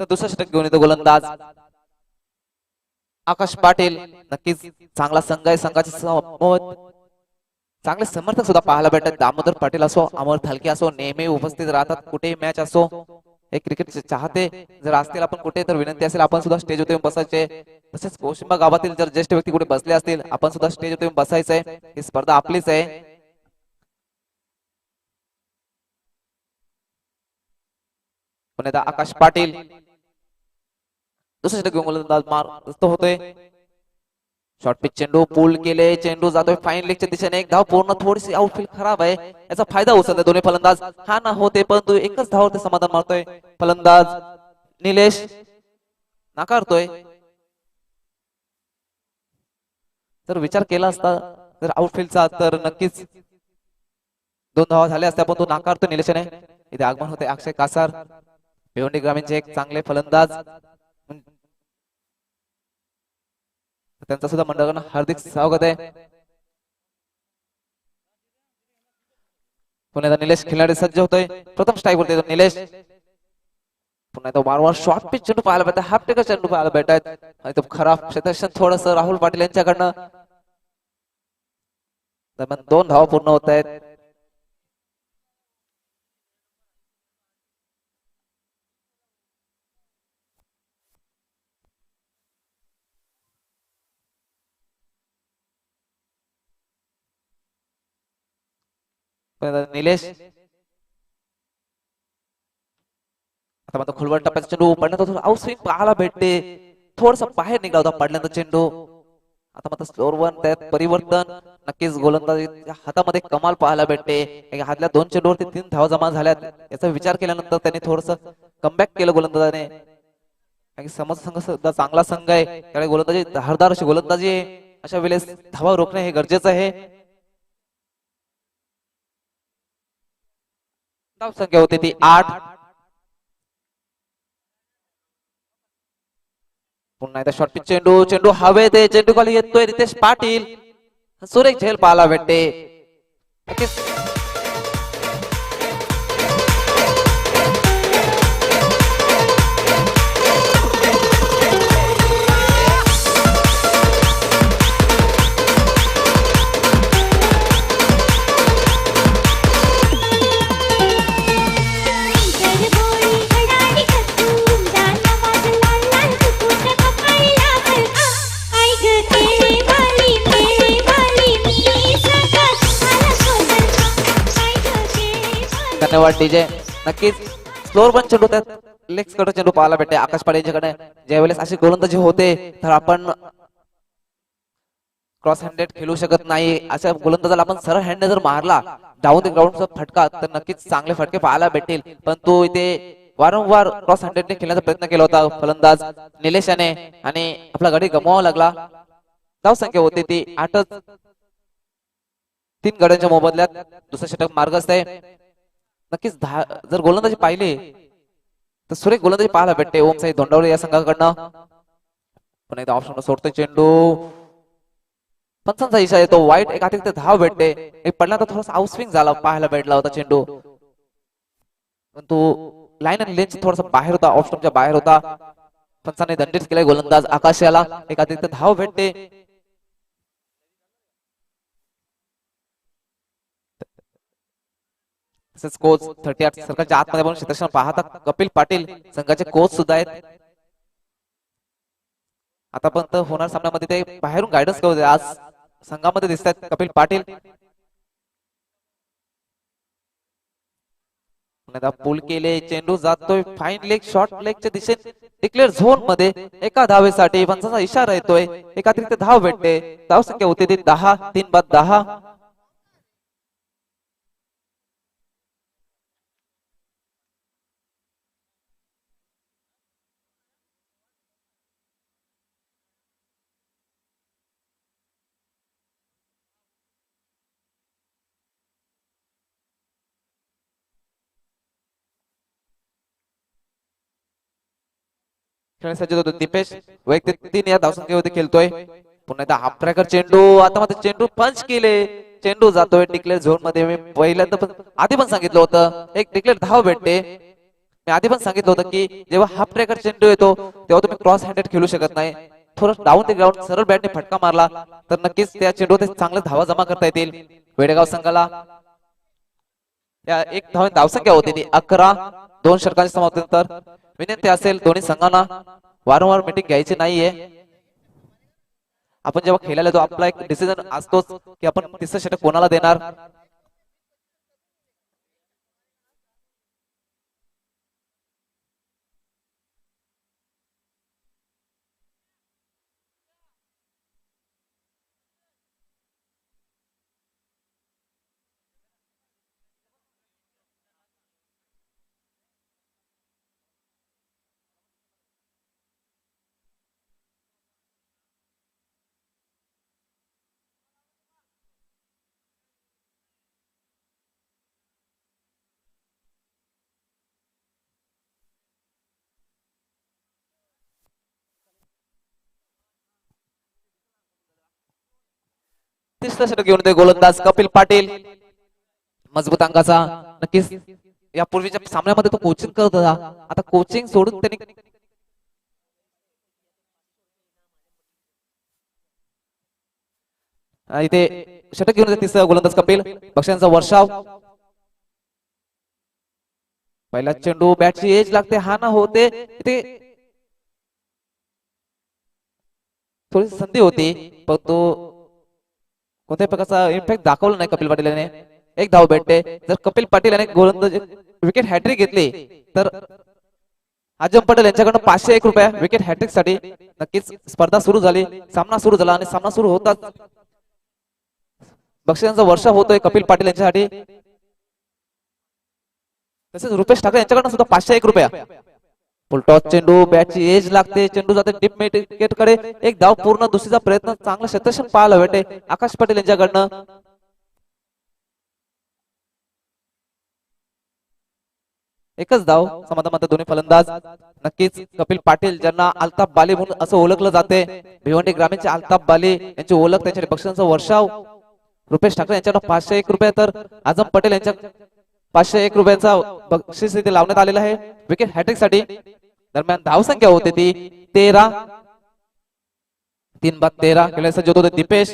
तर दुसरा षटक घेऊन येतो गोलंदाज आकाश पाटील. नक्कीच चांगला संघ आहे, संघाचे चांगले समर्थक सुद्धा पाहायला भेटतात. दामोदर पाटील असो, अमर थालके असो, नेहमी उपस्थित राहतात कुठेही मॅच असो. एक क्रिकेट चाहते जर असतील आपण कुठे तर विनंती असेल आपण सुद्धा स्टेज होते बसायचे. तसेच कोशिंबा गावातील जर ज्येष्ठ व्यक्ती कुठे बसले असतील आपण सुद्धा स्टेज होते बसायचंय. ही स्पर्धा आपलीच आहे. पुन्हा आकाश पाटील दुसरे षटक घेऊन गोलंदाज मारत होतोय. शॉर्ट पिच चेंडू पूल केले, चेंडू जातोय फाईन लेगच्या दिशेने. एक धाव पूर्ण, थोडीशी आउटफील्ड खराब आहे, याचा फायदा उचलतोय दोन्ही फलंदाज. हा ना होते परंतु एकच धाव ते समाधान मारतोय फलंदाज निलेश. नाकारतोय. जर विचार केला असता जर आउटफील्डचा तर नक्कीच 2 धावा झाल्या असत्या, पण तो नाकारतोय निलेशने. इथे आगमन होते अक्षय कासार, भिवंडी ग्रामीणचे एक चांगले फलंदाज. त्यांचा सुद्धा मंडळाकडून हार्दिक स्वागत आहे. पुन्हा निलेश खिलाडी सज्ज होतोय. प्रथम स्ट्राईक वरती निलेश. पुन्हा तो वारंवार शॉर्ट पिच चेंडू पाहायला भेटत, हाफ टेकर चेंडू पाहायला भेटत आणि तो खराब क्षेत्ररक्षण थोडस राहुल पाटील यांच्याकडनं. दरम्यान 2 धावा पूर्ण होत आहेत. निलेश आता मात्र खोलवर टप्प्याचा चेंडू पडण्यात थोडं आउट स्विंग पाहायला भेटते. थोडस बाहेर निघाला होता पडल्यानंतर चेंडू. आता मात्र स्लोअर वन त्यात परिवर्तन. नक्कीच गोलंदाज हातामध्ये कमाल पाहायला भेटते. हातल्या 2 चेंडूवरती 3 धावा जमा झाल्यात. याचा विचार केल्यानंतर त्यांनी थोडस कमबॅक केलं गोलंदाजाने. समज संघ सुद्धा चांगला संघ आहे, त्यामुळे गोलंदाजी धारदार अशी गोलंदाजी आहे. अशा वेळेस धावा रोखणे हे गरजेचं आहे. धाव संख्या होती ती 8. पुन्हा एकदा शॉर्ट पिच चेंडू, चेंडू हवेत आहे, चेंडू खाली येतोय रितेश पाटील. सुरेख झेल पाहायला भेटते. धन्यवाद डीजे. नक्कीच स्लोअर पण चेंडू त्यात लेग्स कडे चेंडू पाहायला भेटते आकाश पाटील यांच्याकडे. ज्यावेळेस अशी गोलंदाजी होते तर आपण क्रॉस हँडेड खेळू शकत नाही. अशा गोलंदाजाला आपण सरळ हँडने जर मारला डाऊन द ग्राउंडचा फटका तर नक्कीच चांगले फटके पाहायला भेटतील. पण तो इथे वारंवार क्रॉस हँडेडने खेळण्याचा प्रयत्न केला होता फलंदाज निलेश याने आणि आपला गडी गमवावा लागला. धाव संख्या होती ती 8च. 3 गड्यांच्या मोबदल्यात दुसरं षटक मार्गस्थ आहे. नक्कीच जर गोलंदाजी पाहिली तर सुरेख गोलंदाजी पाहायला भेटते ओम साई धोंडावळे या संघाकडनं. पण एकदा ऑप्शन सोडतोय चेंडू, पंचांचा इशारा येतो वाईट. एक अतिरिक्त धाव भेटते. एक पडला तर थोडासा आउट स्विंग झाला पाहायला भेटला होता चेंडू, पण तो लाईन आणि लेन्स थोडासा बाहेर होता, ऑप्शनच्या बाहेर होता. पंचाने दंडित केलाय गोलंदाज आकाश याला. एक अतिरिक्त धाव भेटते. तसेच कोच 38 सरकारच्या आतमध्ये पण क्षेत्ररक्षण पाहता कपिल पाटील संघाचे कोच सुद्धा आहेत. आतापर्यंत होणार सामन्यामध्ये ते बाहेरून गायडन्स करत आज संघामध्ये दिसतात कपिल पाटील. पूल केले, चेंडू जातोय फाईन लेग शॉर्ट लेगच्या दिशेने डिक्लेअर झोन मध्ये. एका धावेसाठी पंचाचा इशारा येतोय. एक अतिरिक्त धाव भेटते. धाव संख्या होती ती 10. 3 बाद 10. खेळण्यासाठी होतो दीपेश वैयक्तिक 3 या धावसंख्येमध्ये खेळतोय. पुन्हा एकदा हाफ ट्रॅकर चेंडू. आता मध्ये चेंडू पंच केले, चेंडू जातोय डिक्लेअर झोन मध्ये. मी पहिल्यांदा पण आधी पण सांगितलं होतं एक डिक्लेअर धाव भेटते. मी आधी पण सांगितलं होतं की जेव्हा हाफ ट्रॅकर चेंडू येतो तेव्हा तुम्ही क्रॉस हँडेड खेळू शकत नाही. थोडं डाऊन ते ग्राउंड सरळ बॅटने फटका मारला तर नक्कीच त्या चेंडूवर चांगले धावा जमा करता येतील. वेडेगाव संघाला या एक धावसंख्या होती ती 11. 2 षटकांची समाप्तीनंतर विनंती असेल दोन्ही संघांना वारंवार मीटिंग घ्यायची नाहीये. आपण जेव्हा खेळायला येतो आपला एक डिसिजन असतोच की आपण तिसरं षटक कोणाला देणार. तिसरं षटक घेऊन ते गोलंदाज कपिल पाटील मजबूत अंगाचा. नक्कीच यापूर्वीच्या सामन्यामध्ये तो कोचिंग करत होता. आता कोचिंग सोडून त्यांनी इथे षटक घेऊन तिसरं गोलंदाज कपिल बक्षांचा वर्षाव. पहिला चेंडू बॅटची एज लागते हा ना होते इथे थोडी संधी होती पण तो कोणत्याही प्रकारचा इम्पॅक्ट दाखवला नाही कपिल पाटील याने. एक धाव भेटते. जर कपिल पाटील याने गोलंदाज विकेट हॅट्रिक घेतली तर आजम पटेल यांच्याकडून 501 रुपये विकेट हॅट्रिक साठी. नक्कीच स्पर्धा सुरू झाली. सामना सुरू झाला आणि सामना सुरू होताच बक्षिसांचा वर्षा होतोय कपिल पाटील यांच्यासाठी. तसेच रुपेश ठाकरे यांच्याकडून सुद्धा 501 रुपया. फुलटॉस चेंडू बॅटची एज लागते. चेंडू जाते डीप विकेट कडे. एक धाव पूर्ण दुसरीचा प्रयत्न चांगला क्षेत्ररक्षण पाहायला भेटे आकाश पाटील यांच्याकडनं. एकच धाव समाधान दोन्ही फलंदाज. नक्कीच कपिल पाटील ज्यांना अल्ताफ बाली म्हणून असं ओळखलं जाते भिवंडी ग्रामीणचे अल्ताफ बाली यांची ओळख त्यांच्या बक्षिसांचा वर्षाव. रुपेश ठाकरे यांच्याकडे 501 रुपये तर आजम पटेल यांच्या 501 रुपयांचा बक्षीस इथे लावण्यात आलेला आहे विकेट हॅट्रिक साठी. दरम्यान धावसंख्या होती ती 13. 3 बाद 13 खेळायचा जो होते दीपेश.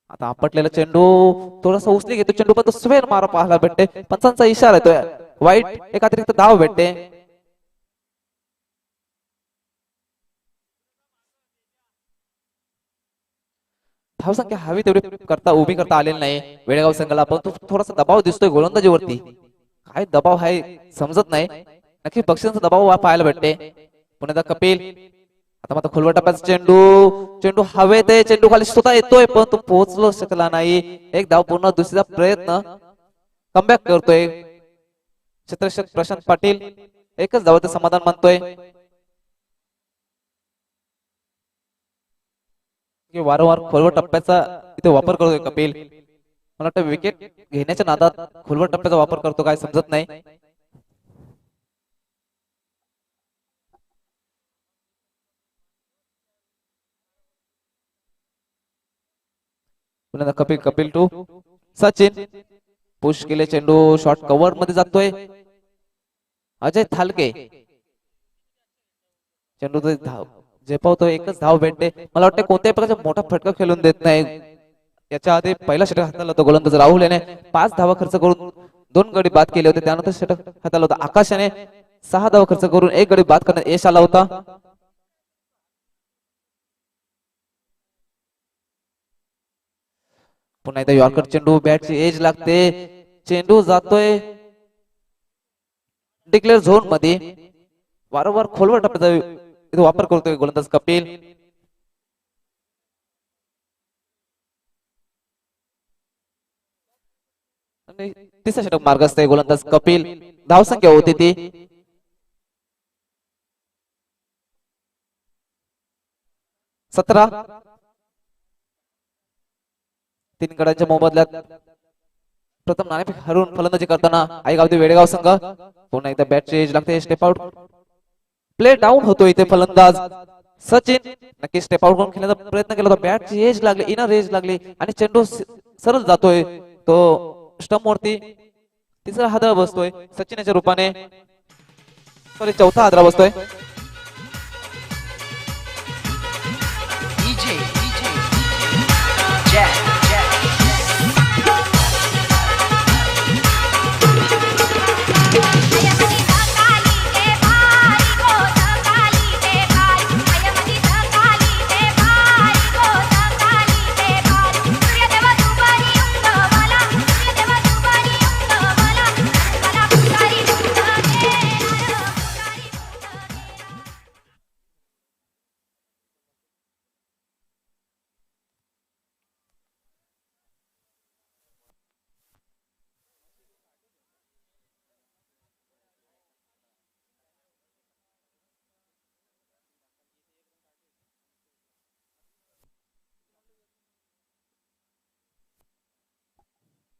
आता आपटलेला चेंडू थोडासा उचली घेतो चेंडू पण तो स्वेर मारा पाहायला भेटते. पंचांचा इशारा येतोय वाईट. एक अतिरिक्त धाव भेटते. धावसंख्या हवी तेवढी उभी करता आलेली नाही वेळेगाव संघाला. पण तो थोडासा दबाव दिसतोय गोलंदाजीवरती. काय दबाव आहे समजत नाही. नक्की बक्षिसांचा दबाव पाहायला भेटते. पुन्हा कपिल आता मात्र खोलवर टप्प्याचा चेंडू हवेत आहे. चेंडू खाली स्वतः येतोय पण तो पोहोचलो शकला नाही. एक धाव पूर्ण दुसरीचा प्रयत्न कमबॅक करतोय क्षेत्ररक्षक प्रशांत पाटील. एकच धावाचं समाधान मानतोय. वारंवार खोलवर टप्प्याचा इथे वापर करतोय कपिल. मला वाटतं विकेट घेण्याच्या नादात खोलवर टप्प्याचा वापर करतो काय समजत नाही. कपिल टू सचिन पुश केले चेंडू शॉर्ट कव्हर मध्ये जातोय अजय थालके. चेंडू धाव झेपावतोय. एकच धाव भेटते. मला वाटतं कोणत्याही प्रकारचा मोठा फटका खेळून देत नाही. याच्या आधी पहिला षटक हाताळला होता गोलंदाज राहुल याने 5 धावा खर्च करून 2 गडी बाद केले होते. त्यानंतर षटक हाताळला होता आकाश याने 6 धावा खर्च करून 1 गडी बाद करण्यात यश आला होता. पुन्हा एकदा यॉर्कर चेंडू बॅटची एज लागते. चेंडू जातोय डिक्लेअर झोन मध्ये. वारंवार खोलवर टप्प्याचा वापर करतोय गोलंदाज कपिल. तिसरा षटक मार्ग असते गोलंदाज कपिल. धावसंख्या होती ती 17. 3 गड्यांच्या मोबदल्यात प्रथम नाणेफेक हरून फलंदाजी करताना आई गावते वेडेगाव संघ. पुन्हा एकदा बॅटची एज लागते. स्टेप आउट प्ले डाऊन होतो इथे फलंदाज सचिन. नक्की स्टेप आउट करून खेळण्याचा प्रयत्न केला होता. बॅटची एज लागली इनर एज लागली आणि चेंडू सरळ जातोय तो स्टंप वरती. तिसरा हादरा बसतोय सचिनच्या रूपाने, सॉरी चौथा हादरा बसतोय.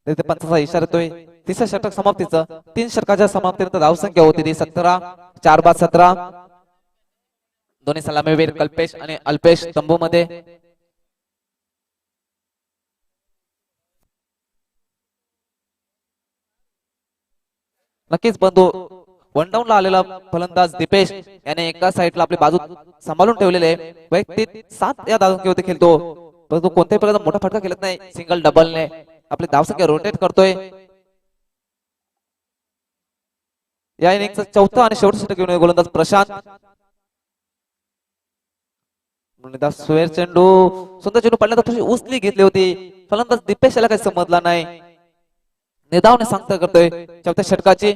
तिथे पंचाचा इशारा येतोय. तिसऱ्या षटक समाप्तीचं, 3 षटकाच्या समाप्तीनंतर धावसंख्या होती ती 17. 4 बाद 17. दोन्ही सलामीवीर कल्पेश आणि अल्पेश तंबूमध्ये. नक्कीच बंधू, वन डाऊन ला आलेला फलंदाज दीपेश याने एका साईडला आपली बाजू सांभाळून ठेवलेले आहे. वैयक्तिक 7 या धावसंख्येवरती खेळतो, परंतु कोणत्याही प्रकारचा मोठा फटका खेळत नाही. सिंगल डबलने आपली धावसंख्या रोटेट करतोय. या इनिंगचा चौथा आणि शेवटचा षटक घेऊन गोलंदाज प्रशांत. स्वेर चेंडू, सुंदर चेंडू पडल्यानंतर थोडी उचली घेतली होती. फलंदाज दीपेश याला काही समजला नाही. निदावने सांगता करतोय. चौथ्या षटकाची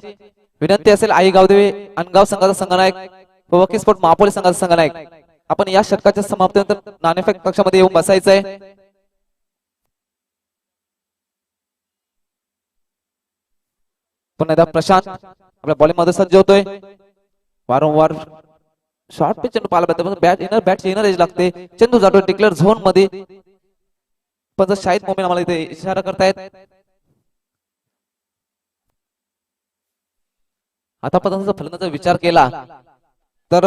विनंती असेल आई गावदेवी अनगाव संघाचा संघनायक व वकील स्पोर्ट महापोली संघाचा संघनायक, आपण या षटकाच्या समाप्तीनंतर नाणेफेक कक्षामध्ये येऊन बसायचंय. पुन्हा एकदा प्रशांत आपल्या बॉलिंग मध्ये सज्ज होतोय. वारंवार शॉर्ट पिच चेंडू पाहायला भेटतो, बॅट इनर एज लागते. चेंडू जातोय डिक्लेअर झोन मध्ये, पण जर शाहिद मोमीन आम्हाला इथे इशारा करतायत. आतापर्यंत फलंदाजाचा विचार केला तर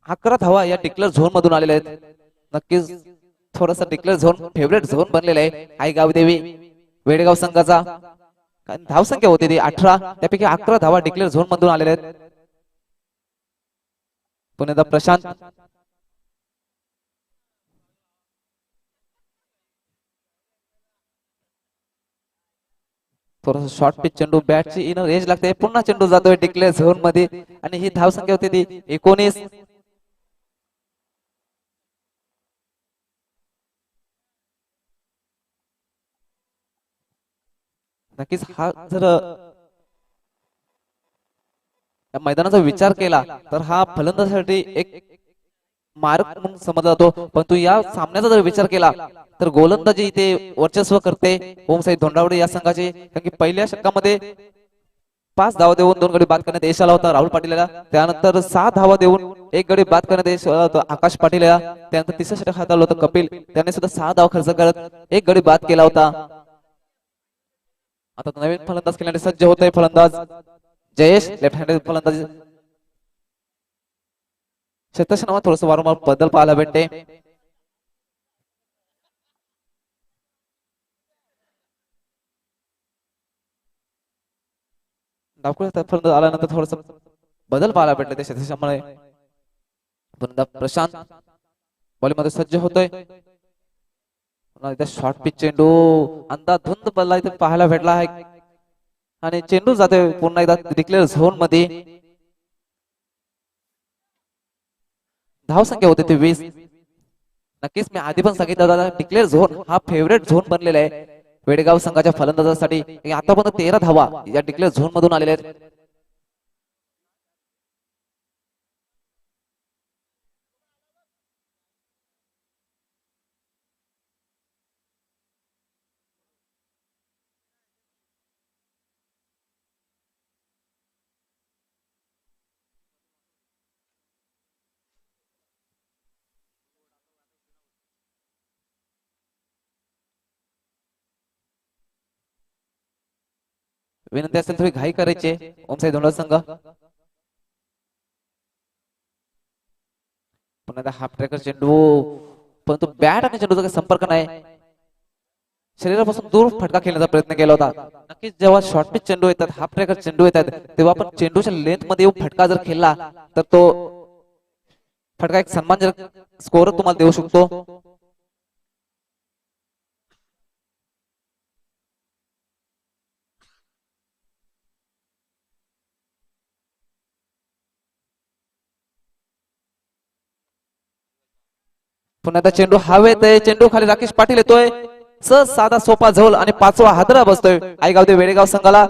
11 धावा या डिक्लेअर झोन मधून आलेल्या आहेत. नक्कीच थोडासा डिक्लेअर झोन फेवरेट झोन बनलेला आहे आई गावदेवी वेडगाव संघाचा. धावसंख्या होती ती 18, त्यापैकी 11 धावा डिक्लेअर झोन मधून आलेल्या आहेत. पुन्हा प्रशांत थोडासा शॉर्ट पिच चेंडू, बॅटची इनर रेंज लागते. पुन्हा चेंडू जातोय डिक्लेअर झोन मध्ये आणि ही धावसंख्या होती ती 19. नक्कीच हा जर मैदानाचा विचार केला तर हा फलंदाजासाठी एक मार्ग म्हणून समजला जातो, परंतु या सामन्याचा जर विचार केला तर गोलंदाजी इथे वर्चस्व करते ओमसाई धोंडावडे या संघाचे. कारण की पहिल्या षटकामध्ये 5 धावा देऊन 2 गडी बाद करण्यात यश आला होता राहुल पाटील याला. त्यानंतर 6 धावा देऊन 1 गडी बाद करण्यात यश आला होता आकाश पाटील याला. त्यानंतर तिसरं षटक हाताळलं होतं कपिल, त्याने सुद्धा 6 धावा खर्च करत 1 गडी बाद केला होता. आता नवीन फलंदाज खेळण्यासाठी सज्ज होत आहे फलंदाज जयेश, लेफ्ट हँडेड फलंदाज. क्षेत्रक्षणावर थोडस वारंवार बदल पाहायला भेटते. फलंदाज आल्यानंतर थोडस बदल पाहायला भेटले त्या क्षेत्रक्षणामुळे. प्रशांत बॉलिंग मध्ये सज्ज होतोय. शॉर्ट पिच चेंडू अंधाधुंद बल्ला इथे पाहायला भेटला आहे आणि चेंडू जाते पुन्हा एकदा डिक्लेअर झोन मध्ये. धावसंख्या होते ती 20. नक्कीच मी आधी पण सांगितलं दादा, डिक्लेअर झोन हा फेवरेट झोन बनलेला आहे वेडगाव संघाच्या फलंदाजासाठी. आतापर्यंत 13 धावा या डिक्लेअर झोन मधून आलेल्या आहेत. विनंती असेल थोडी घाई करायची ओमसाई धोंडा संघ. पुन्हा हाफ ट्रॅकर चेंडू, परंतु बॅट आणि चेंडूचा काही संपर्क नाही. शरीरापासून दूर फटका खेळण्याचा प्रयत्न केला होता. नक्कीच जेव्हा शॉर्ट पिच चेंडू येतात, हाफ ट्रॅकर चेंडू येतात, तेव्हा आपण चेंडूच्या लेंथ मध्ये येऊन फटका जर खेळला तर तो फटका एक सन्मानजनक स्कोर तुम्हाला देऊ शकतो. पुन्हा आता चेंडू हवेत आहे, चेंडू खाली राकेश पाटील येतोय, सहज साधा सोपा झोल आणि 5वा हादरा बसतोय आईगाव ते वेडेगाव संघाला.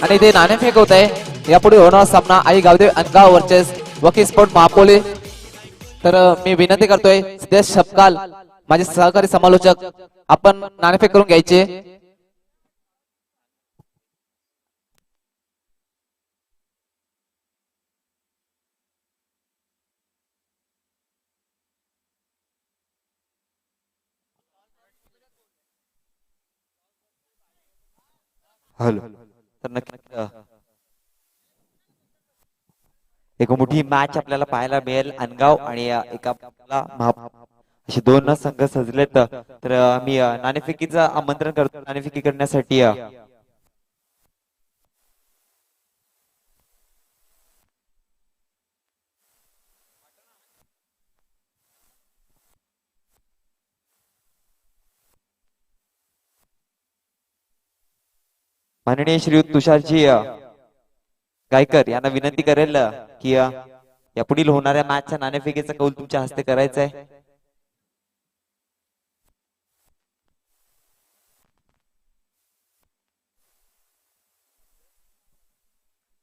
आणि ते नाणेफेक होत आहे. यापुढे होणारा सामना आई गावदेव अनगाव वर्सेस वकील स्पोर्ट महापोली. तर मी विनंती करतोय सिद्धेश शपकाल माझे सहकारी समालोचक, आपण नाणेफेक करून घ्यायचे. हॅलो. तर नक्की एक मोठी मॅच आपल्याला पाहायला मिळेल. अनगाव आणि एका असे दोन संघ सजलेत. तर मी नाणेफेकीचं आमंत्रण करतो नाणेफेकी करण्यासाठी. माननीय श्रीयुत तुषारजी गायकर यांना विनंती करेल की या पुढील होणाऱ्या मॅचच्या नाणेफेकीचा कौल तुमच्या हस्ते करायचा आहे.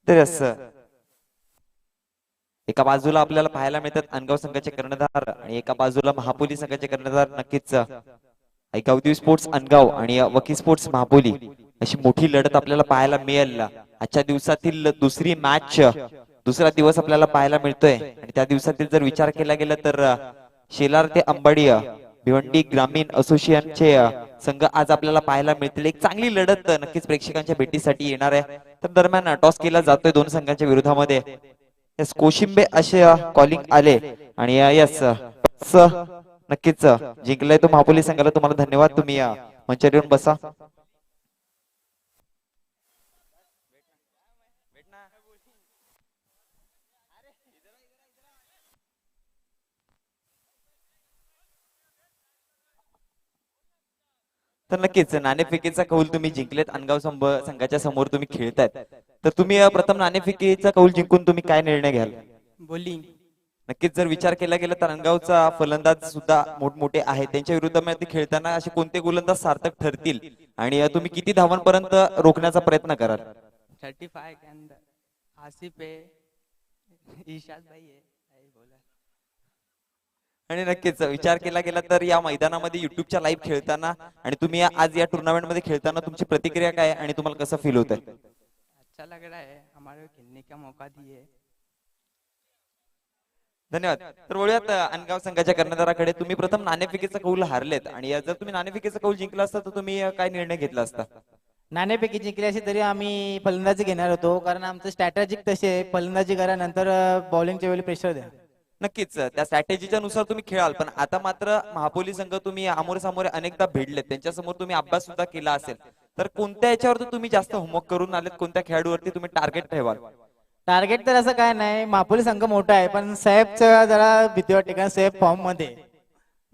तर एका बाजूला आपल्याला पाहायला मिळतात अनगाव संघाचे कर्णधार आणि एका बाजूला महापोली संघाचे कर्णधार. नक्कीच गावदेवी स्पोर्ट्स अनगाव आणि वकील स्पोर्ट्स महापोली अशी मोठी लढत आपल्याला पाहायला मिळेल. आजच्या दिवसातील दुसरी मॅच, दुसरा दिवस आपल्याला पाहायला मिळतोय. आणि त्या दिवसातील जर विचार केला गेला तर शेलार ते अंबाडी भिवंडी ग्रामीण असोसिएशनचे संघ आज आपल्याला पाहायला मिळतील. एक चांगली लढत नक्कीच प्रेक्षकांच्या भेटीसाठी येणार आहे. तर दरम्यान टॉस केला जातोय दोन संघांच्या विरोधामध्ये. यस कोशिंबे असे कॉलिंग आले आणि यस नक्कीच जिंकलाय तो महापोली संघाला. तुम्हाला धन्यवाद. तुम्ही मंचावर येऊन बसा. तर नक्कीच नाणेफेकीचा कौल तुम्ही जिंकलेत. अनगाव संघाच्या समोर तुम्ही खेळतायत. तर तुम्ही प्रथम नाणेफेकीचा कौल जिंकून तुम्ही काय निर्णय घ्याल? बॉलिंग. नक्कीच जर विचार केला गेला तर अनगावचा फलंदाज सुद्धा मोठमोठे आहेत. त्यांच्या विरुद्ध खेळताना असे कोणते गोलंदाज सार्थक ठरतील आणि तुम्ही किती धावांपर्यंत रोखण्याचा प्रयत्न कराल? 35 के अंदर आसिफ है, ईशाद भाई है. आणि नक्कीच विचार केला गेला तर या मैदानामध्ये युट्यूबच्या लाईव्ह खेळताना आणि तुम्ही आज या टुर्नामेंट मध्ये खेळताना तुमची प्रतिक्रिया काय आणि तुम्हाला कसं फील होत आहे? अच्छा लग रहा है, हमारे खेलने का मौका दिए. धन्यवाद. तर वळूयात अनगाव संघाच्या कर्णधाराकडे. तुम्ही प्रथम नाणेफेकीचा कौल हारलेत आणि जर तुम्ही नाणेफेकीचा कौल जिंकला असता तर तुम्ही काय निर्णय घेतला असता? नाणेफेकी जिंकली अशी तरी आम्ही फलंदाजी घेणार होतो, कारण आमचं स्ट्रॅटेजिक तसे फलंदाजी करा नंतर बॉलिंगच्या वेळी प्रेशर द्या. नक्कीच त्या स्ट्रॅटेजीच्या नुसार तुम्ही खेळाल. पण आता मात्र महापोली संघ तुम्ही आमोरे सामोरे अनेकदा भेटलेत, त्यांच्यासमोर तुम्ही अभ्यास सुद्धा केला असेल. तर कोणत्या याच्यावरती तुम्ही जास्त होमवर्क करून आलेत? कोणत्या खेळाडूवरती तुम्ही टार्गेट ठेवाल? टार्गेट तर असं काय नाही, महापोली संघ मोठा आहे, पण सैफचं जरा भीती वाटते, कारण सैफ फॉर्म मध्ये.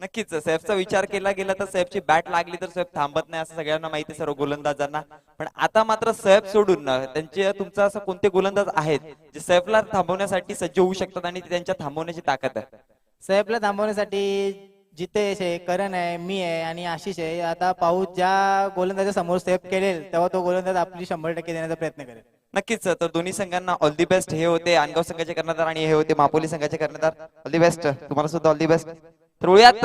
नक्कीच सैफचा विचार केला गेला तर सैफची बॅट लागली तर सैफ थांबत नाही असं सगळ्यांना माहिती, सर्व गोलंदाजांना. पण आता मात्र सैफ सोडून त्यांचे तुमचा असं कोणते गोलंदाज आहेत जे सैफला थांबवण्यासाठी सज्ज होऊ शकतात आणि त्यांच्या थांबवण्याची ताकद आहे? सैफला थांबवण्यासाठी जितेश आहे, करण आहे, मी आहे आणि आशिष आहे. आता पाऊस ज्या गोलंदाजा समोर सैफ केलेल तेव्हा तो गोलंदाज आपली 100% देण्याचा प्रयत्न करेल. नक्कीच तर दोन्ही संघांना ऑल दी बेस्ट. हे होते अनगाव संघाचे कर्णधार आणि हे होते मापोली संघाचे कर्णधार. ऑल दी बेस्ट, तुम्हाला सुद्धा ऑल दी बेस्ट. तर वळूयात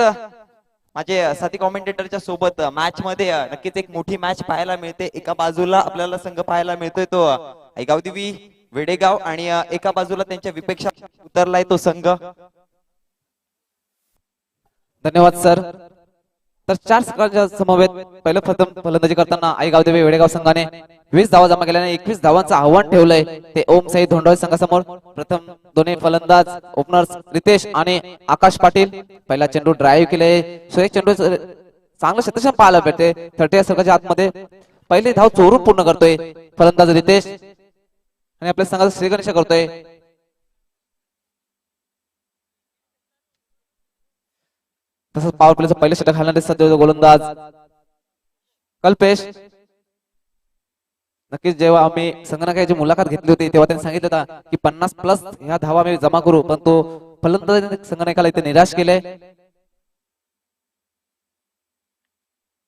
माझे साथी कॉमेंटेटरच्या सोबत मॅच मध्ये नक्कीच एक मोठी मॅच पाहायला मिळते. एका बाजूला आपल्याला संघ पाहायला मिळतोय तो गावदेवी वेडेगाव आणि एका बाजूला त्यांच्या विपेक्षा उतरलाय तो संघ. धन्यवाद सर. तर 4 षटकांच्या समवेत पहिलं प्रथम फलंदाजी करताना आई गावदेवी वेडेगाव संघाने 20 धावा जमा केल्याने 21 धावांचं आव्हान ठेवलंय ते ओम साई धोंडोळे संघासमोर. प्रथम दोन्ही फलंदाज ओपनर्स रितेश आणि आकाश पाटील. पहिला चेंडू ड्राईव्ह केले, सुरेश चेंडू चांगलं शतकशम पाहायला भेटते 30 षटकाच्या आतमध्ये. पहिली धाव चोरून पूर्ण करतोय फलंदाज रितेश आणि आपल्या संघाचा श्रीगणेश करतोय. तसंच पॉवर प्लेचं पहिलं षटक घालणारे सध्या गोलंदाज कल्पेश. नक्कीच जेव्हा आम्ही संगणकाची मुलाखत घेतली होती तेव्हा त्यांनी सांगितलं होतं की 50+ ह्या धावा आम्ही जमा करू, पण तो फलंदाज संगणकाला इथे निराश केले.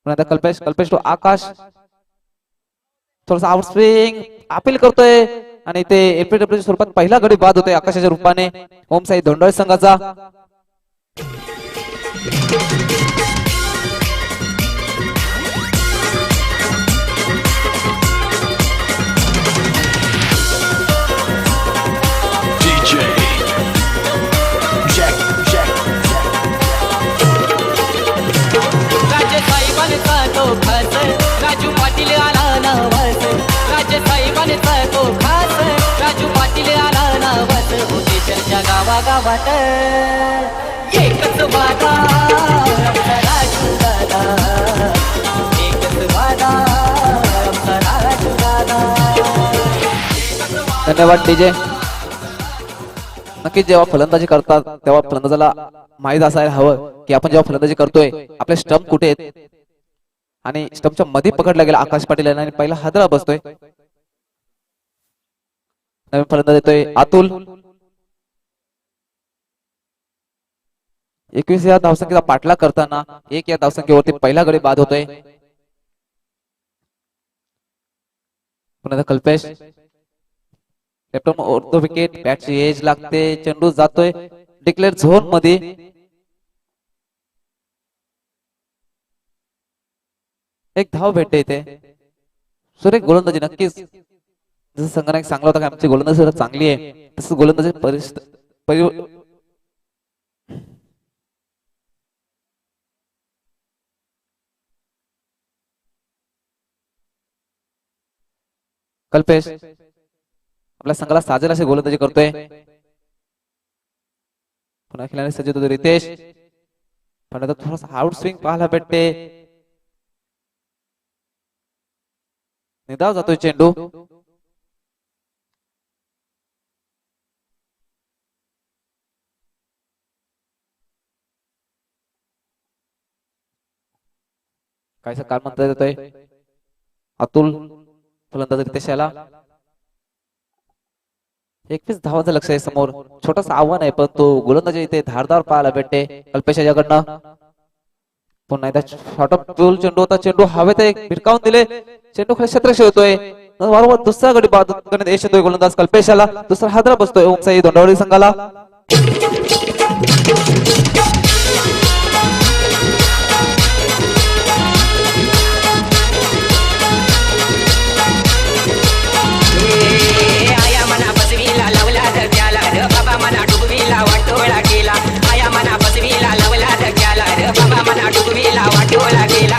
पण आता कल्पेश तो आकाश थोडासा आउटस्विंग अपील करतोय आणि ते एलपीडब्ल्यू स्वरूपात पहिला गडी बाद होतोय आकाशाच्या रूपाने ओम साई धोंडोळे संघाचा. राजू पाटील आला नावास, राज्य साहेबांचा तो खास, राजू पाटील आला नावास. होते चर्चा गावागावात एकच वादा आमचा राजू दादा, एकच वादा आमचा राजू दादा. धन्यवाद डीजे. नक्कीच जेव्हा फलंदाजी करतात तेव्हा फलंदाजाला माहित असायला हवं की आपण जेव्हा फलंदाजी करतोय आपले स्टंप कुठे आहेत आणि स्टंपच्या मध्ये पकडला गेला आकाश पाटील यांना आणि पहिला हादरा बसतोय. नवीन फलंदाज येतोय अतुल. 21 या धावसंख्येचा पाठलाग करताना 1 या धावसंख्येवरती पहिला गडी बाद होतोय. पुन्हा कल्पेश लेफ्ट विकेट, बॅटची एज लागते, चेंडू जातोय डिक्लेअर झोन मध्ये. एक धाव भेटते इथे. सुरेख गोलंदाजी नक्कीच. जसं संगणक सांगला होता की आमची गोलंदाजी चांगली आहे तसं गोलंदाजी कल्पेश आपल्या संघाला साजेल अशी गोलंदाजी करतोय. पुन्हा खेळाडू सज्ज होतो रितेश. पण आता थोडासा आउट स्विंग पाहायला भेटते. निदाव जातोय चेंडू. काहीसा काल म्हणता येतोय अतुल फलंदाज रितेशाला. 21 धावांचं लक्ष आहे समोर. छोटासा आव्हान आहे पण तो गोलंदाजी इथे धारदार पाहायला भेटते कल्पेशाच्याकडनं. पुन्हा एकदा शॉर्ट ऑफ टूल चेंडू होता. चेंडू हवेत एक भिरकावून दिले. चेंडू खाली क्षेत्ररक्षक होतोय. वारंवार दुसरा गडी बाद करण्यात यश येतोय गोलंदाज कल्पेशाला. दुसरा हादरा बसतोय ओम साई धोंडोळे संघाला. आया मना बसवीला लावला धक्याला रे बाबा मना डुबवीला वाटोळा केला. आया मना बसवीला लावला धक्याला रे बाबा मना डुबवीला वाटोळा केला.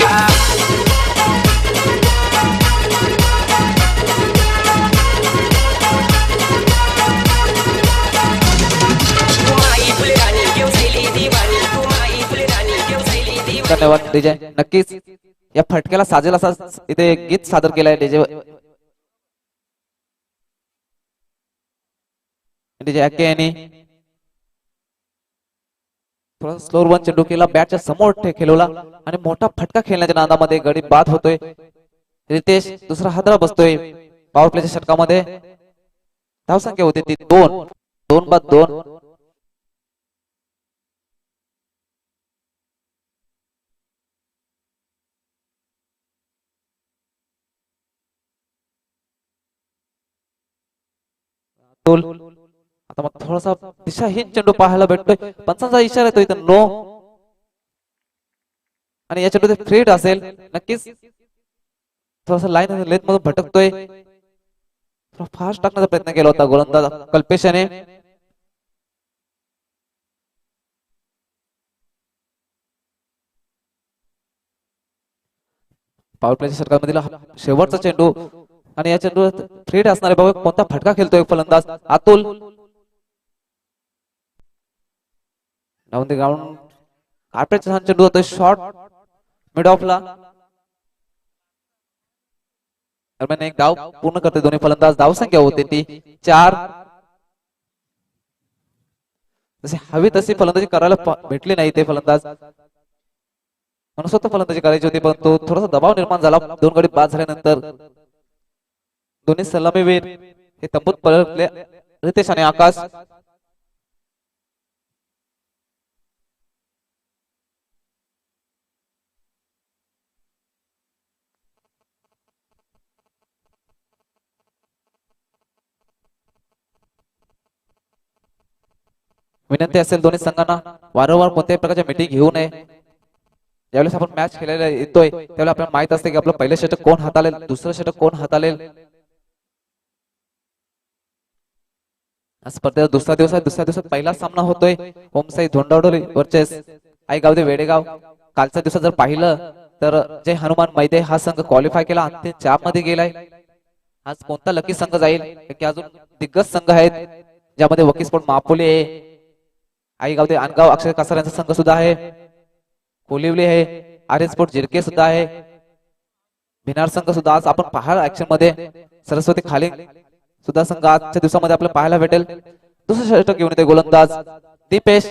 धन्यवाद डीजे. नक्कीच या फटक्याला साजेल असा इथे गीत सादर केलाय डीजे डीजे यांनी. थोडा स्लोअर वन चेंडू केला, बॅटच्या समोर खेळवला आणि मोठा फटका खेळण्याच्या नादामध्ये गडी बाद होतोय रितेश. दुसरा हादरा बसतोय पॉवर प्लेच्या षटकामध्ये. धावसंख्या होती ती 2 बाद 2. अतुल. आता मग थोडासा दिशाहीन चेंडू पाहायला भेटतोय. पंचांचा इशारा येतो इथं नो. आणि या चेंडू फ्रीड असेल नक्कीच. थोडासा लाईन लेंथ मधून भटकतोय. फास्ट टाकण्याचा प्रयत्न केला होता गोलंदाज कल्पेश याने. पॉवर प्लेच्या षटकामधील शेवटचा चेंडू आणि या चेंडू फ्रीड असणारे बाबा कोणता फटका खेळतोय फलंदाज अतुल. डाऊन द ग्राउंड कार्पेटचा चेंडू होतोय शॉर्ट मिड ऑफला. दरम्यान एक डाव पूर्ण करते दोन्ही फलंदाज. धाव संख्या होते ती 4. जसे हवी तशी फलंदाजी करायला भेटली नाही ते फलंदाज. म्हणून स्वतः फलंदाजी करायची होती परंतु थोडासा दबाव निर्माण झाला. 2 गडी बाद झाल्यानंतर दोन्ही सलामीवीर हे तंबूत परतले. रितेश आणि आकाश. विनंती असेल दोन्ही संघांना वारंवार कोणत्याही प्रकारच्या मीटिंग घेऊ नये. ज्यावेळेस आपण मॅच खेळायला येतोय त्यावेळेस आपल्याला माहित असते की आपलं पहिलं षटक कोण हाताळेल, दुसरं षटक कोण हाताळेल. स्पर्धेचा दुसरा दिवस आहे. दुसऱ्या दिवसात पहिला सामना होतोय ओमसाई धोंडावडोली वर्सेस आईगावदे वेडेगाव. कालच्या दिवसात जर पाहिलं तर जय हनुमान मैदे हा संघ क्वालिफाय केला, अंतिम 4 मध्ये गेलाय. आज कोणता लकी संघ जाईल की अजून दिग्गज संघ आहेत ज्यामध्ये वकी स्पोर्ट महापोली आहे, आईगावदे अनगाव अक्षय कासार यांचा संघ सुद्धा आहे, कोलिवली आहे, आर्य स्पोर्ट जिरके सुद्धा आहे, भिनार संघ सुद्धा आज आपण पाहायला ऍक्शन मध्ये. सरस्वती खाली सुद्धा संघ आजच्या दिवसामध्ये आपल्याला पाहायला भेटेल. दुसरं षटक घेऊन येते गोलंदाज दीपेश.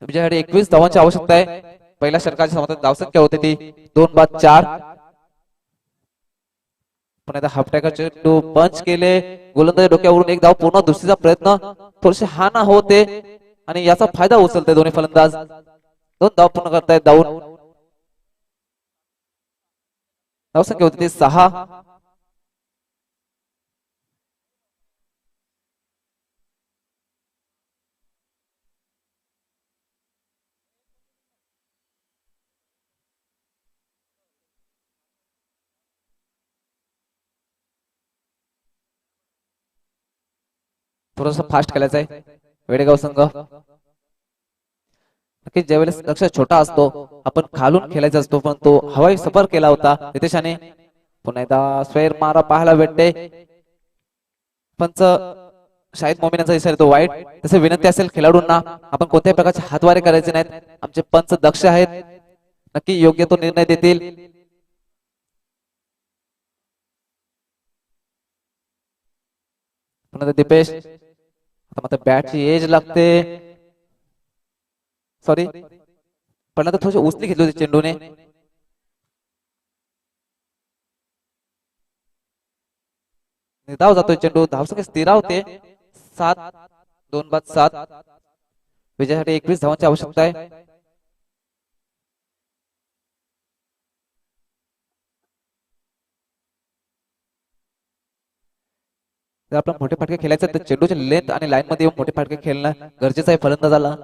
विजयासाठी 21 धावांची आवश्यकता आहे. पहिल्या षटकाच्या समाधान धावसंख्या होती ती 2 बाद 4. पण आता हाफ टॅकर चेंडू पंच केले. गोलंदाज डोक्यावरून एक धाव पूर्ण. दुसरीचा प्रयत्न थोडेसे हाना होते आणि याचा फायदा उचलते दोन्ही फलंदाज. 2 धाव पूर्ण करतायत. धावसंख्या होती ती 6. थोडस फास्ट खेळायचं आहे वेडेगाव संघ. नक्कीच ज्यावेळेस लक्ष छोटा असतो आपण खालून खेळायचा असतो पण तो हवाई सफर केला होता नितेशाने. पुन्हा एकदा स्वेर मारा पाहायला भेटते. पंच शाहिद मोमीन यांचा इशारा तो वाईट. तसे विनंती असेल खेळाडूंना आपण कोणत्याही प्रकारचे हातवारे करायचे नाहीत. आमचे पंच दक्ष आहेत, नक्की योग्य तो निर्णय देतील. पुन्हा दीपेश. आता मात्र बॅटची एज लागते. सॉरी पण आता थोडी उचली घेतली होती चेंडूने. धाव जातोय चेंडू. धावसंख्या स्थिरावते 7. 2 बाद 7. विजयासाठी 21 धावांची आवश्यकता आहे. जर आपण मोठे फटके खेळायचे तर चेंडूच्या लेंथ आणि लाईन मध्ये मोठे फटके खेळणं गरजेचं आहे फलंदाजाला.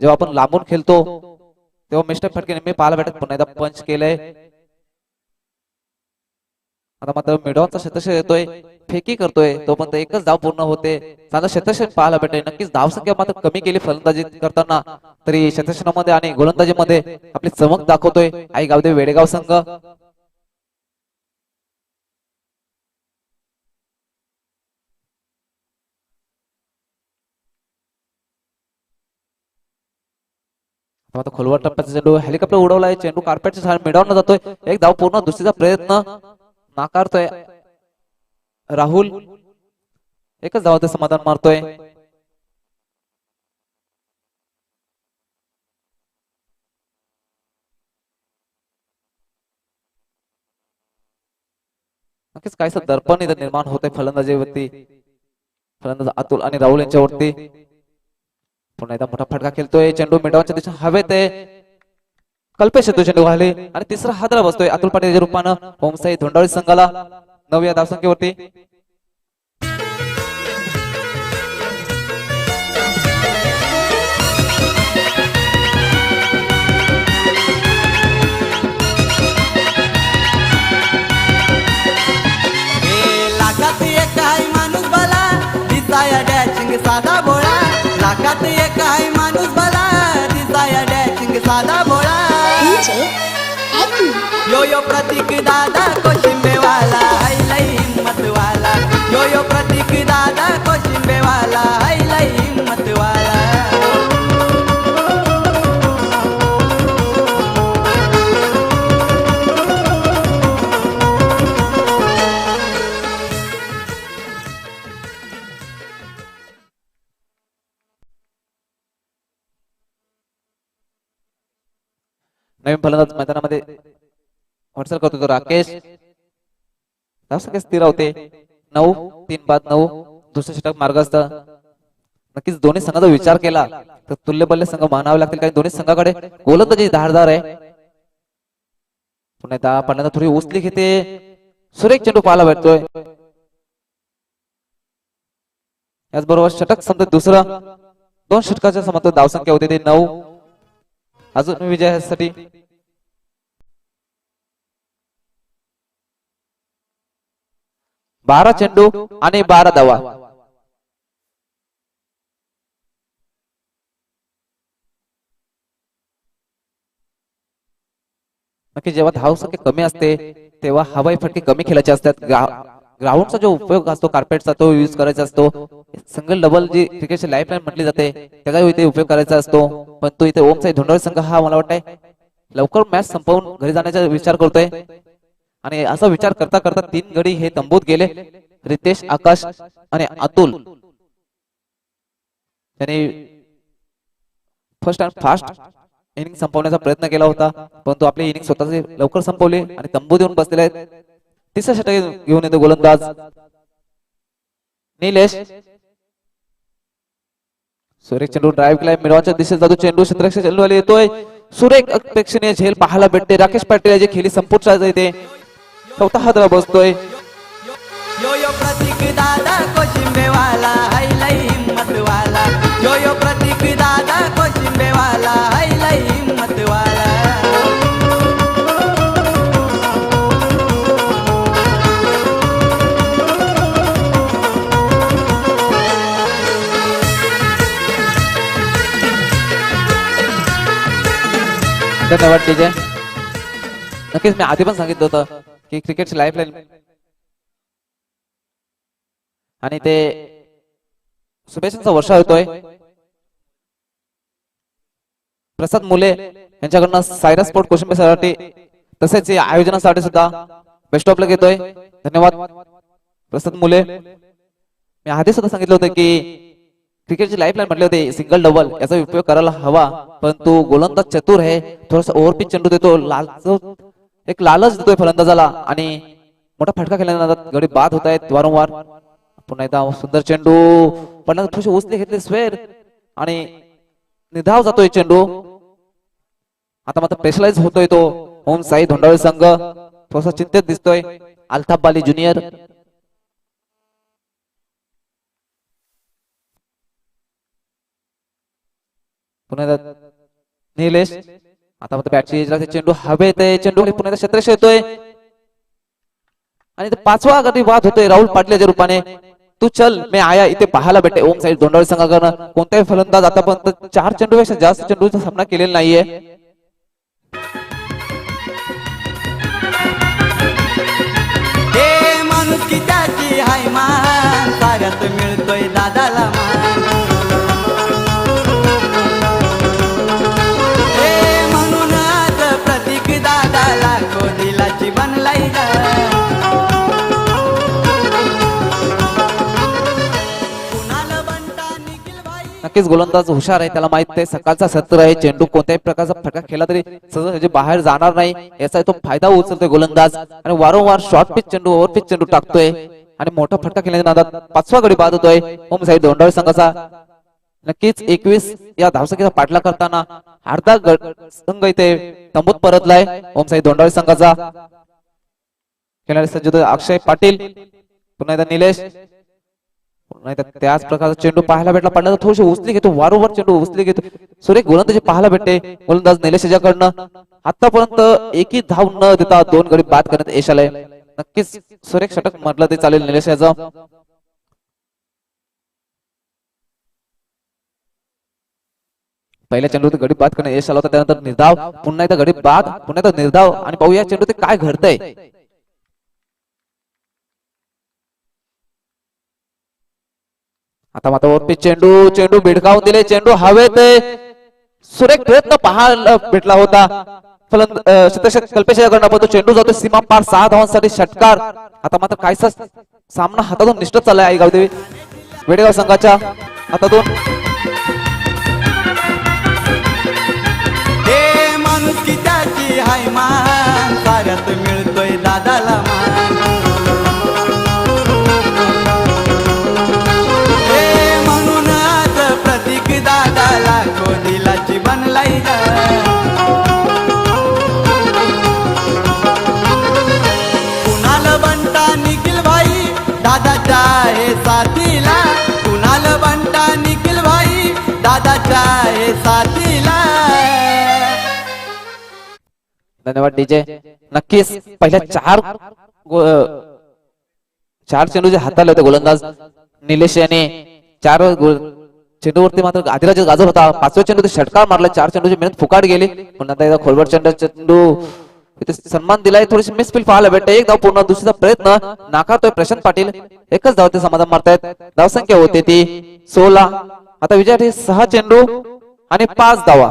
जेव्हा आपण लांबून खेळतो तेव्हा मिस्टेक फटके नेहमी पाहायला भेटत. पुन्हा एकदा पंच केलंय. आता मात्र मिडॉनचा शतशः येतोय, फेकी करतोय, तोपर्यंत एकच धाव पूर्ण होते. चांगला शतशः पाहायला भेटेल. नक्कीच धावसंख्या मात्र कमी केली फलंदाजी करताना तरी शतशः आणि गोलंदाजीमध्ये आपली चमक दाखवतोय आईगावदे वेडेगाव संघ. आता खोलवर टप्प्याचा चेंडू हेलिकॉप्टर उडवलाय. चेंडू कार्पेटच्या मिडॉन जातोय. एक धाव पूर्ण. दुसरीचा प्रयत्न नाकारतोय राहुल. एकच धावाचे समाधान मारतोय. नक्कीच काहीच दर्पण इथं निर्माण होतंय फलंदाजीवरती. फलंदाज अतुल आणि राहुल यांच्यावरती. पुन्हा एकदा मोठा फटका खेळतोय. चेंडू मिडॉनच्या दिशेने हवेत आहे. कल्पेश येतो चेंडू घाले आणि तिसरा हादरा बसतोय अतुल पाटील रूपानं ओमसाई धोंडावळी संघाला 9व्या धावसंख्येवरती. साधा भोळा, लाखात एक आहे माणूस भला, दिसाया डॅशिंग साधा भोळा. यो यो प्रतीक दादा कोशिंबेवाला, हाय लई हिम्मतवाला. यो यो प्रतीक दादा कोशिंबेवाला, हाय लई हिम्मतवाला. नवीन फलंदाज मैदानामध्ये वाटचाल करतो तो राकेश. धावसंख्या स्थिर होते 9-3-5-9. दुसरे षटक मार्गस्थ. नक्कीच दोन्ही संघाचा विचार केला तर तुल्यबल्य संघ मानावे लागतील, कारण दोन्ही संघाकडे गोलंदाजी धारदार आहे. पुन्हा एकदा पहिल्यांदा थोडी उचली घेते, सुरेख चेंडू पाहायला भेटतोय. याचबरोबर षटक समजा दुसरं. 2 षटकाच्या समोर धावसंख्या होते ते 9. अजून विजयासाठी 12 चेंडू आणि 12 धावा. नक्की जेव्हा धावसंख्या कमी असते तेव्हा हवाई फटके कमी खेळायचे असतात. ग्राउंडचा जो उपयोग असतो कार्पेटचा तो यूज करायचा असतो. सिंगल डबल जी क्रिकेटची लाईफलाईन म्हटली जाते त्याचा इथे उपयोग करायचा असतो. पण तो इथे ओम साई धोंडोळे संघ हा मला वाटतंय लवकर मॅच संपवून घरी जाण्याचा विचार करतोय. आणि असा विचार करता करता 3 गडी हे तंबूत गेले. रितेश, आकाश आणि अतुल त्यांनी फर्स्ट अँड फास्ट इनिंग संपवण्याचा प्रयत्न केला होता, परंतु आपली इनिंग स्वतःची लवकर संपवली आणि तंबूत येऊन बसलेले आहेत. तिसऱ्या षटक घेऊन येतो गोलंदाज निलेश. सुरेख चेंडू ड्राईव्ह केलाय, मिडवाच्या दिशेत जातो चेंडू. क्षेत्ररक्षक चेंडू आले येतोय. सुरेख अपेक्षणीय झेल पाहायला भेटते. राकेश पाटील याची खेळी संपुष्टात येते. चौथा हादरा बसतोय. यो यो प्रतीक दादा कोशिंबेवाला, हाय लई हिम्मतवाला. यो यो प्रतीक दादा कोशिंबेवाला, हाय लई हिम्मतवाला. धन्यवाद विजय. नक्कीच मी आधी पण सांगितलं होतं की क्रिकेटची लाईफलाईन आणि ते शुभेच्छांचा वर्षा होतोय. प्रसाद मुले यांच्याकडनं सायरस स्पोर्ट कोशिंबेसाठी तसेच या आयोजनासाठी सुद्धा बेस्ट ऑफ लक येतोय. धन्यवाद प्रसाद मुले. मी आधी सुद्धा सांगितलं होतं की क्रिकेटची लाईफलाईन म्हटले होते सिंगल डबल याचा उपयोग करायला हवा, परंतु गोलंदाज चतुर आहे. थोडासा ओव्हरपिच चेंडू देतो, एक लालच देतोय फलंदाजाला आणि मोठा फटका खेळल्यानंतर गडी बाद होत आहेत वारंवार. पुन्हा एकदा सुंदर चेंडू पण थोडीशी उचली घेतली स्वेर आणि निधाव जातोय चेंडू. आता मात्र प्रेशराइज होतोय तो ओम साई धोंडाळे संघ. थोडासा चिंतित दिसतोय अल्ताफ बाली ज्युनियर. पुन्हा एकदा निलेश. आता मात्र बॅटची चेंडू हवेत आहे. चेंडू पुन्हा एकदा क्षेत्ररक्षक येतोय आणि 5वा गडी बाद होतोय राहुल पाटलाच्या रूपाने. तू चल मी आया इथे पाहायला भेटते ओम साई धोंडाळे संघाकडनं. कोणताही फलंदाज आतापर्यंत 4 चेंडूपेक्षा जास्त चेंडूचा सामना केलेला नाहीये. हे माणूस की त्याची हाय मान, साऱ्यात मिळतोय दादाला मान. हे म्हणून आज प्रतीक दादाला कोदिलाची बनलाई ग. नक्कीच गोलंदाज हुशार आहे, त्याला माहित आहे सकाळचा सत्र आहे. चेंडू कोणत्याही प्रकारचा फटका खेळला तरी सहज बाहेर जाणार नाही याचा तो फायदा उचलतोय गोलंदाज. आणि वारंवार शॉर्ट पिच चेंडू ओव्हर पिच चेंडू टाकतोय आणि मोठा फटका खेळण्याच्या नादात 5वा गडी बाद होतोय ओम साई धोंडाळे संघाचा. नक्कीच 21 या धावसंख्येचा पाठलाग करताना अर्धा संघ इथे तंबूत परतलाय ओम साई धोंडाळे संघाचा. खेळाडू सज्ज अक्षय पाटील. पुन्हा एकदा निलेश. नाही तर त्याच प्रकारचा चेंडू पाहायला भेटला. पण थोडीशी उचली घेतो, वारंवार चेंडू उचली घेतो. सुरेख गोलंदाजी पाहायला भेटते गोलंदाज निलेश याच्याकडनं. आतापर्यंत एकही धाव न देता 2 गडी बाद करण्यात यश आलंय. नक्कीच सुरेख षटक म्हटलं ते चालेल निलेश याचं. पहिल्या चेंडूत गडी बाद करणे यश आलं होतं, त्यानंतर निर्धाव, पुन्हा एकदा गडी बाद, पुन्हा एकदा निर्धाव आणि पाहूया चेंडू ते काय घडतंय. आता मात्र वरती चेंडू भिडकावून दिले, चेंडू हवेत, सुरेख प्रयत्न पाहायला भेटला होता क्षेत्ररक्षक कल्पेश याकडनं, पण तो चेंडू जातो सीमा पार 6 धावांसाठी षटकार. आता मात्र काहीसा सामना हातातून निष्ठच चाललाय आई गावदेवी वेडेगाव संघाच्या हातातून. हे माणूस की त्याची हाय मान, साऱ्यात मिळतोय दादाला मान. हे म्हणून आज प्रतीक दादाला दिलाची बनलाई ग. कुणाल बंटा निखिल भाई दादाच्या हे साथीला, कुणाल बंटा निखिल भाई दादाच्या हे साथीला. धन्यवाद डीजे. नक्कीच पहिल्या चार चेंडू जे हाताले होते गोलंदाज निलेश याने, 4 चेंडूवरती मात्र आदिराज गाजर होता. 5व्या चेंडू षटकार मारला, 4 चेंडूची मेहनत फुकाट गेली. पुन्हा एकदा खोलवर चेंडू इथे सन्मान दिलाय, थोडीशी मिसफिल पाहायला भेटते. एक धाव पूर्ण, दुसरीचा प्रयत्न नाकारतोय प्रशांत पाटील. एकच धाव ते समाधान मारतायत. धावसंख्या होते ती 16. आता विजयासाठी 6 चेंडू आणि 5 धावा.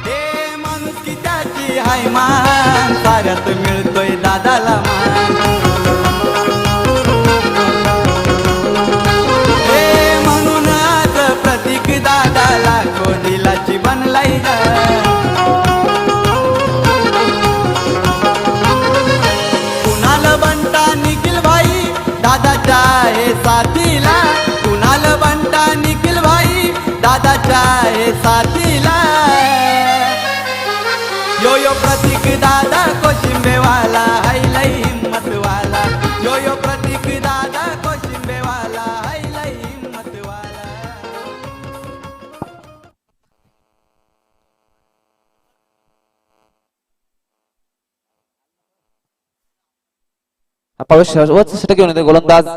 हे माणूस की त्याची हाय मान, साऱ्यात मिळतोय दादाला मान. हे म्हणून आज प्रतीक दादाला दिलाची बनलाई ग. कुणाल बंटा निखिल भाई दादाच्या हे साथीला, कुणाल बंटा निखिल भाई दादाच्या हे साथीला. यो यो प्रतीक दादा कोशिंबेवाला हाय लई हिम्मत वाला. यो यो प्रतीक दादा कोशिंबेवाला हाय लई हिम्मत वाला. शेवटचं षटक घेऊन येते गोलंदाज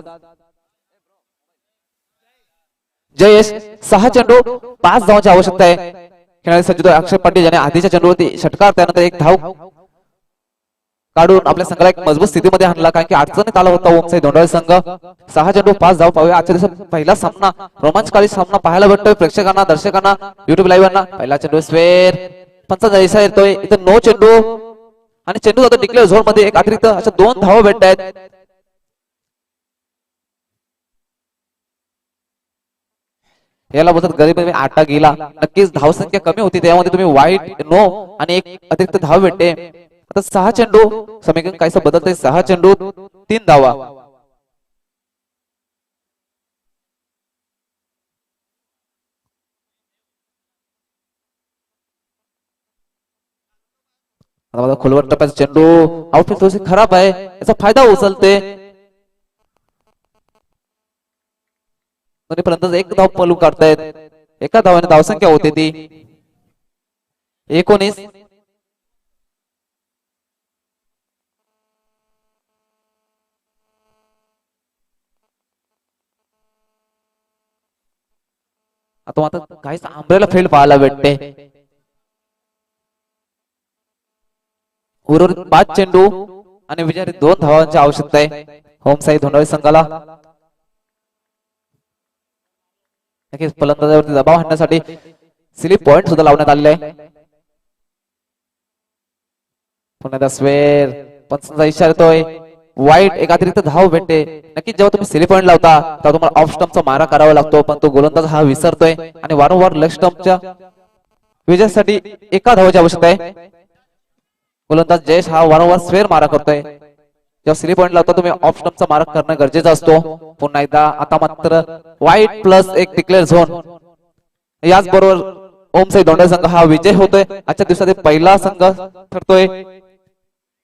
जयेश. 6 चेंडू 5 धावांची आवश्यकता आहे. खेळाडू सज्ज अक्षय पाटील याने आधीच्या चेंडूवरती षटकार, त्यानंतर 1 धाव काढून आपल्या संघाला एक मजबूत स्थितीमध्ये आणला, कारण की अडचणीत आला होता ओमसाई धोंडाळे संघ. 6 चेंडू 5 धाव. पाहूया आजच्या दिवसात पहिला सामना, रोमांचकारी सामना पाहायला भेटतोय प्रेक्षकांना, दर्शकांना, युट्यूब लाईव्हना. पहिला चेंडू स्क्वेअर, पंचा जैसा येतोय. इथं 9 चेंडू आणि चेंडू जातो डिक्लेअर झोन मध्ये. एक अतिरिक्त अशा 2 धावा भेटत आहेत. याला बोलतात गरीबी आटा गेला. नक्कीच धावसंख्या कमी होती, त्यामध्ये तुम्ही वाईट नो आणि एक अतिरिक्त धाव भेटते. आता 6 चेंडू, समीकरण काहीसं बदलतंय. 6 चेंडू 3 धावा. आता खोलवर टप्प्याचा चेंडू, आउटफील्ड थोडीशी खराब आहे, याचा फायदा उचलते. पर्यंत 1 धाव पलू काढतायत. एका धावाने धावसंख्या होते ती 19. आता मात्र काहीच आंब्रेला फील्ड पाहायला भेटते. उर्वरित 5 चेंडू आणि विजयासाठी 2 धावांची आवश्यकता आहे होमसाई धोंडाळे संघाला. नक्कीच फलंदाजावरती दबाव आणण्यासाठी स्लिप पॉइंट सुद्धा लावण्यात आलेले आहे. पुन्हा स्वेर, पंचांचा इशारा येतोय. वाईट, एक अतिरिक्त धाव भेटते. नक्कीच जेव्हा तुम्ही स्लिप पॉइंट लावता तेव्हा तुम्हाला ऑफ स्टंपचा मारा करावा लागतो, पण तो गोलंदाज हा विसरतोय आणि वारंवार लेग स्टंपच्या विजयासाठी एका धावाची आवश्यकता आहे. गोलंदाज जयेश हा वारंवार स्वेर मारा करतोय. जेव्हा स्लिप पॉइंट लावता तुम्ही ऑफ स्टंपचा मारा करणं गरजेचं असतो. पुन्हा एकदा आता मात्र वाईट प्लस 1 डिक्लेअर झोन. याच बरोबर ओमसाई धोंडाळे संघ हा विजय होतोय. आजच्या दिवसातील पहिला संघ ठरतोय.